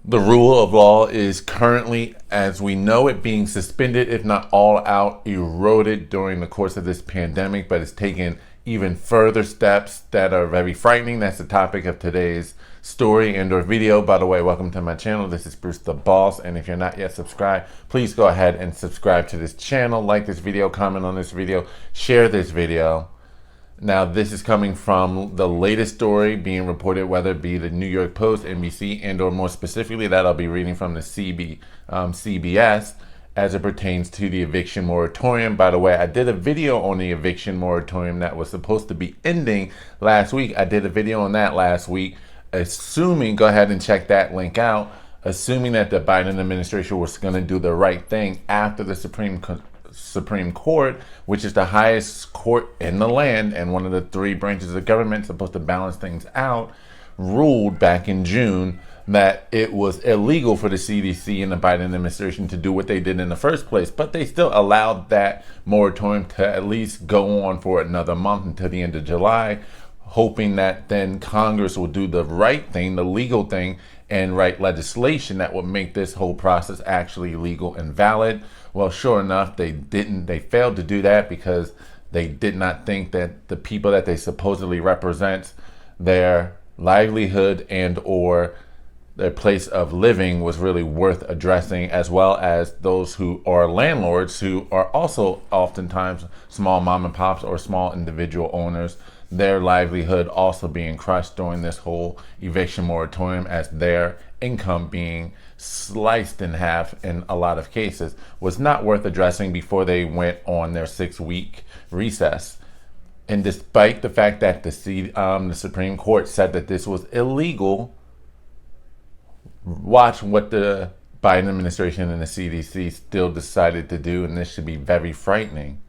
The rule of law is currently, as we know it, being suspended, if not all out, eroded during the course of this pandemic, but it's taken even further steps that are very frightening. That's the topic of today's story and or video. By the way, welcome to my channel. This is Bruce the Boss, and if you're not yet subscribed, please go ahead and subscribe to this channel, like this video, comment on this video, share this video. Now, this is coming from the latest story being reported, whether it be the New York Post, NBC, and or more specifically that I'll be reading from the CBS as it pertains to the eviction moratorium. By the way, I did a video on the eviction moratorium that was supposed to be ending last week. I did a video on that last week, assuming, go ahead and check that link out, assuming that the Biden administration was going to do the right thing after the Supreme Court, which is the highest court in the land and one of the three branches of government supposed to balance things out, ruled back in June that it was illegal for the CDC and the Biden administration to do what they did in the first place. But they still allowed that moratorium to at least go on for another month until the end of July, hoping that then Congress will do the right thing, the legal thing, and write legislation that would make this whole process actually legal and valid. Well, sure enough, they didn't. They failed to do that because they did not think that the people that they supposedly represent, their livelihood and or their place of living was really worth addressing, as well as those who are landlords who are also oftentimes small mom and pops or small individual owners, their livelihood also being crushed during this whole eviction moratorium, as their income being sliced in half in a lot of cases, was not worth addressing before they went on their 6-week recess. And despite the fact that the Supreme Court said that this was illegal, watch what the Biden administration and the CDC still decided to do, and this should be very frightening.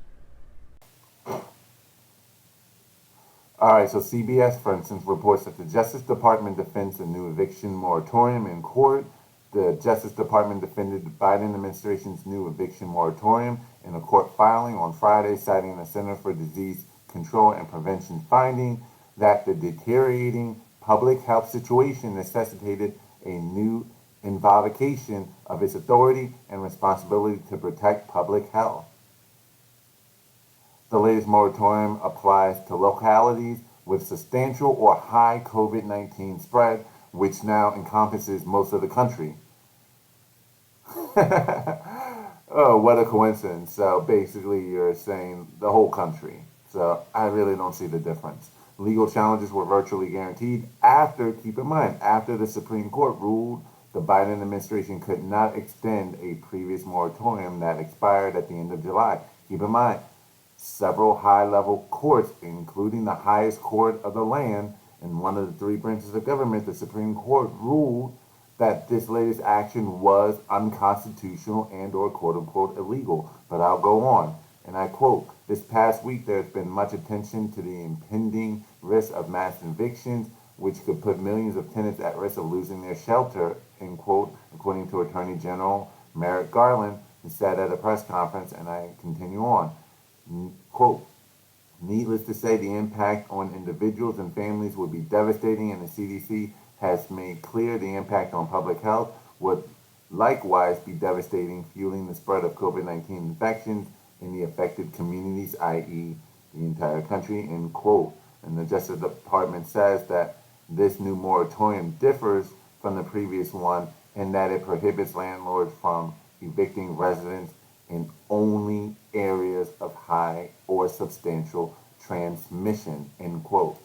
All right, so CBS, for instance, reports that the Justice Department defends a new eviction moratorium in court. The Justice Department defended the Biden administration's new eviction moratorium in a court filing on Friday, citing the Center for Disease Control and Prevention finding that the deteriorating public health situation necessitated a new invocation of its authority and responsibility to protect public health. The latest moratorium applies to localities with substantial or high COVID-19 spread, which now encompasses most of the country. Oh, what a coincidence. So basically you're saying the whole country. So I really don't see the difference. Legal challenges were virtually guaranteed after, keep in mind, after the Supreme Court ruled the Biden administration could not extend a previous moratorium that expired at the end of July. Keep in mind, several high-level courts, including the highest court of the land and one of the three branches of government, the Supreme Court, ruled that this latest action was unconstitutional and or quote-unquote illegal. But I'll go on, and I quote, "This past week there's been much attention to the impending risk of mass evictions, which could put millions of tenants at risk of losing their shelter," end quote, according to Attorney General Merrick Garland, who said at a press conference, and I continue on. Quote, "Needless to say, the impact on individuals and families would be devastating, and the CDC has made clear the impact on public health would likewise be devastating, fueling the spread of COVID-19 infections in the affected communities, i.e. the entire country," end quote. And the Justice Department says that this new moratorium differs from the previous one in that it prohibits landlords from evicting residents in only areas of high or substantial transmission, end quote.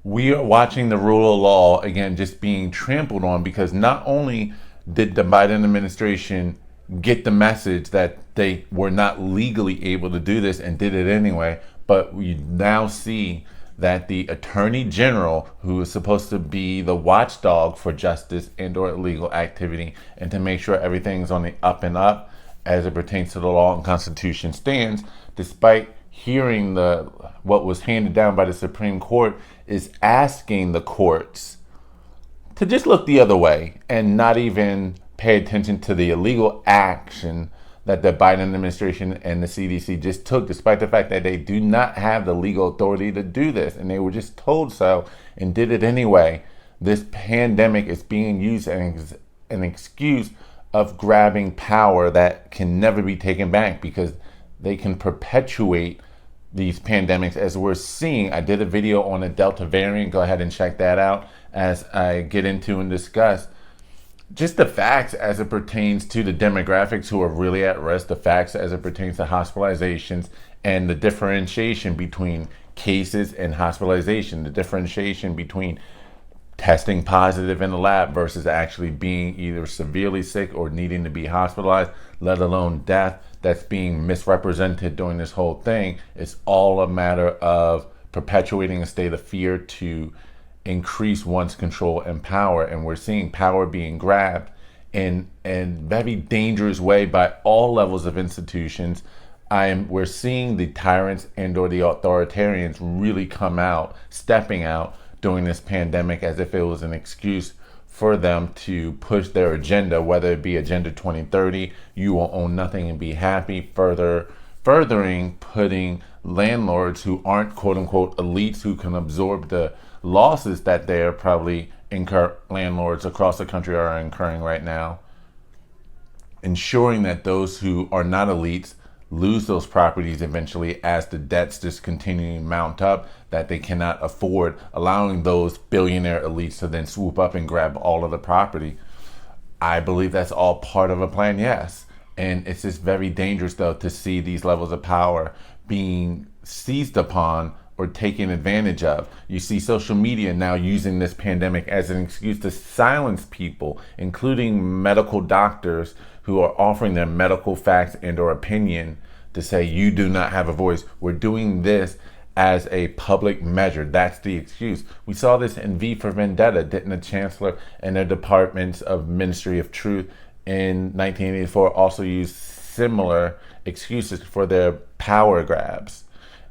We are watching the rule of law, again, just being trampled on, because not only did the Biden administration get the message that they were not legally able to do this and did it anyway, but we now see that the Attorney General, who is supposed to be the watchdog for justice and or illegal activity and to make sure everything's on the up and up as it pertains to the law and Constitution, stands, despite hearing what was handed down by the Supreme Court, is asking the courts to just look the other way and not even pay attention to the illegal action that the Biden administration and the CDC just took, despite the fact that they do not have the legal authority to do this, and they were just told so and did it anyway. This pandemic is being used as an excuse of grabbing power that can never be taken back, because they can perpetuate these pandemics as we're seeing. I did a video on the Delta variant. Go ahead and check that out as I get into and discuss just the facts as it pertains to the demographics who are really at risk, the facts as it pertains to hospitalizations, and the differentiation between cases and hospitalization, the differentiation between testing positive in the lab versus actually being either severely sick or needing to be hospitalized, let alone death that's being misrepresented during this whole thing. It's all a matter of perpetuating a state of fear to increase one's control and power. And we're seeing power being grabbed in a very dangerous way by all levels of institutions. We're seeing the tyrants and or the authoritarians really come out, stepping out during this pandemic as if it was an excuse for them to push their agenda, whether it be Agenda 2030, you will own nothing and be happy, furthering putting landlords who aren't quote unquote elites who can absorb the losses that they're probably landlords across the country are incurring right now, ensuring that those who are not elites lose those properties eventually as the debts just continue to mount up that they cannot afford, allowing those billionaire elites to then swoop up and grab all of the property. I believe that's all part of a plan, yes. And it's just very dangerous, though, to see these levels of power being seized upon or taken advantage of. You see social media now using this pandemic as an excuse to silence people, including medical doctors who are offering their medical facts and or opinion to say you do not have a voice. We're doing this as a public measure. That's the excuse. We saw this in V for Vendetta. Didn't the chancellor and their departments of Ministry of Truth in 1984 also use similar excuses for their power grabs?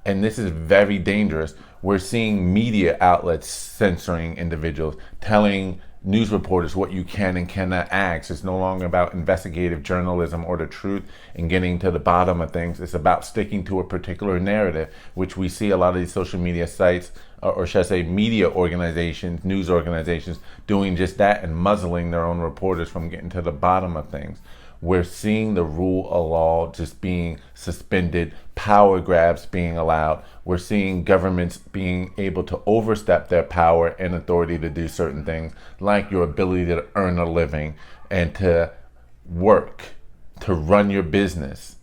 And this is very dangerous. We're seeing media outlets censoring individuals, telling news reporters what you can and cannot ask. It's no longer about investigative journalism or the truth and getting to the bottom of things. It's about sticking to a particular narrative, which we see a lot of these social media sites, or should I say media organizations, news organizations, doing just that and muzzling their own reporters from getting to the bottom of things. We're seeing the rule of law just being suspended, power grabs being allowed. We're seeing governments being able to overstep their power and authority to do certain things, like your ability to earn a living and to work, to run your business.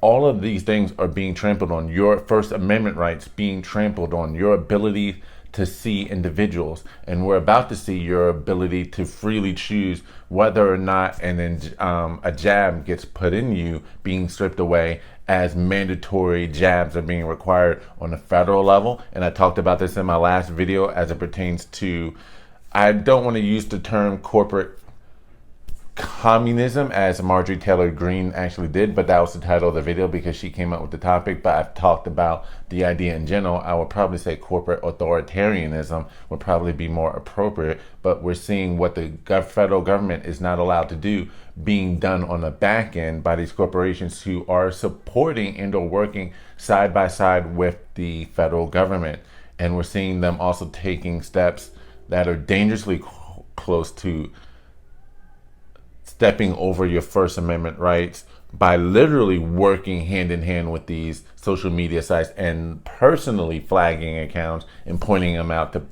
All of these things are being trampled on. Your First Amendment rights being trampled on. Your ability to see individuals, and we're about to see your ability to freely choose whether or not a jab gets put in you being stripped away, as mandatory jabs are being required on the federal level. And I talked about this in my last video as it pertains to, I don't want to use the term corporate communism as Marjorie Taylor Greene actually did, but that was the title of the video because she came up with the topic. But I've talked about the idea in general. I would probably say corporate authoritarianism would probably be more appropriate, but we're seeing what the federal government is not allowed to do being done on the back end by these corporations who are supporting and or working side by side with the federal government. And we're seeing them also taking steps that are dangerously close to stepping over your First Amendment rights by literally working hand in hand with these social media sites and personally flagging accounts and pointing them out to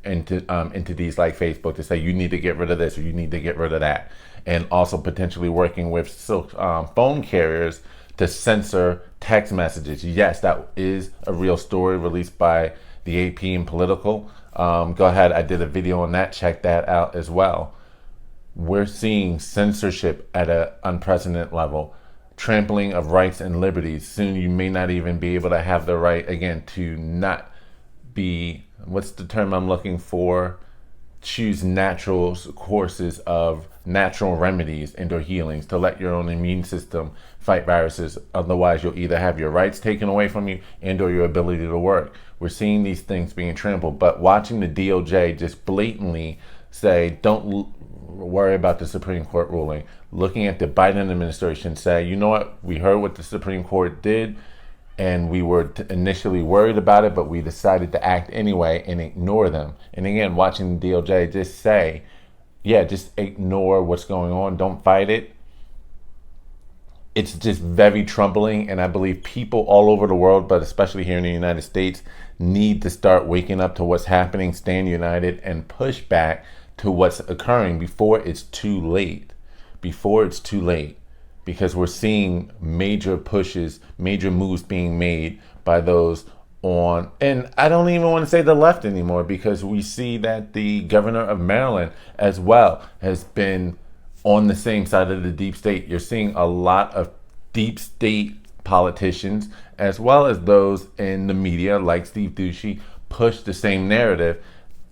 entities like Facebook to say you need to get rid of this or you need to get rid of that, and also potentially working with phone carriers to censor text messages. Yes, that is a real story released by the AP and Political. Go ahead, I did a video on that. Check that out as well. We're seeing censorship at an unprecedented level, trampling of rights and liberties. Soon you may not even be able to have the right, again, to not be, what's the term I'm looking for? Choose natural courses of natural remedies and or healings to let your own immune system fight viruses. Otherwise, you'll either have your rights taken away from you and or your ability to work. We're seeing these things being trampled, but watching the DOJ just blatantly say, don't worry about the Supreme Court ruling. Looking at the Biden administration say, you know what, we heard what the Supreme Court did and we were initially worried about it, but we decided to act anyway and ignore them. And again, watching the DOJ just say, yeah, just ignore what's going on. Don't fight it. It's just very troubling, and I believe people all over the world, but especially here in the United States, need to start waking up to what's happening, stand united, and push back to what's occurring before it's too late. Before it's too late. Because we're seeing major pushes, major moves being made by those on, and I don't even want to say the left anymore, because we see that the governor of Maryland as well has been on the same side of the deep state. You're seeing a lot of deep state politicians, as well as those in the media like Steve Ducey, push the same narrative.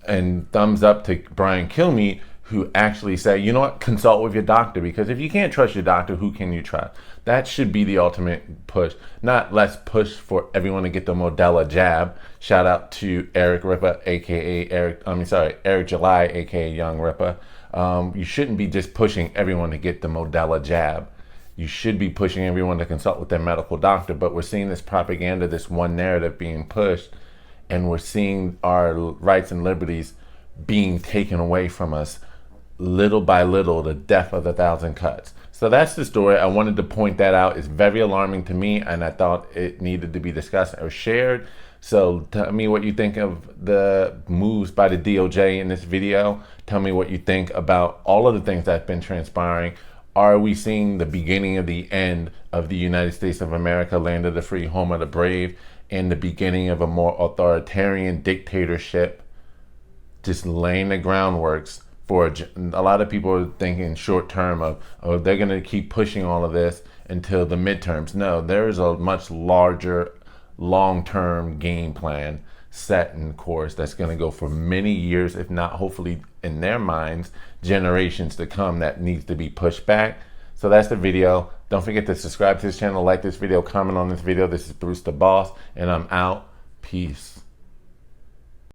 And thumbs up to Brian Kilmeade, who actually say, you know what, consult with your doctor, because if you can't trust your doctor, who can you trust? That should be the ultimate push, not let's push for everyone to get the Modella jab. Shout out to Eric Ripa, aka Eric July, aka Young Ripa. You shouldn't be just pushing everyone to get the Modella jab. You should be pushing everyone to consult with their medical doctor. But we're seeing this propaganda, this one narrative being pushed, and we're seeing our rights and liberties being taken away from us little by little, the death of a thousand cuts. So that's the story. I wanted to point that out. It's very alarming to me, and I thought it needed to be discussed or shared. So tell me what you think of the moves by the DOJ in this video. Tell me what you think about all of the things that have been transpiring. Are we seeing the beginning of the end of the United States of America, land of the free, home of the brave, and the beginning of a more authoritarian dictatorship, just laying the groundworks for a lot of people are thinking short term of, oh, they're going to keep pushing all of this until the midterms. No, there is a much larger long-term game plan set in course that's going to go for many years, if not hopefully in their minds, generations to come, that needs to be pushed back. So that's the video. Don't forget to subscribe to this channel, like this video, comment on this video. This is Bruce the Boss, and I'm out. Peace.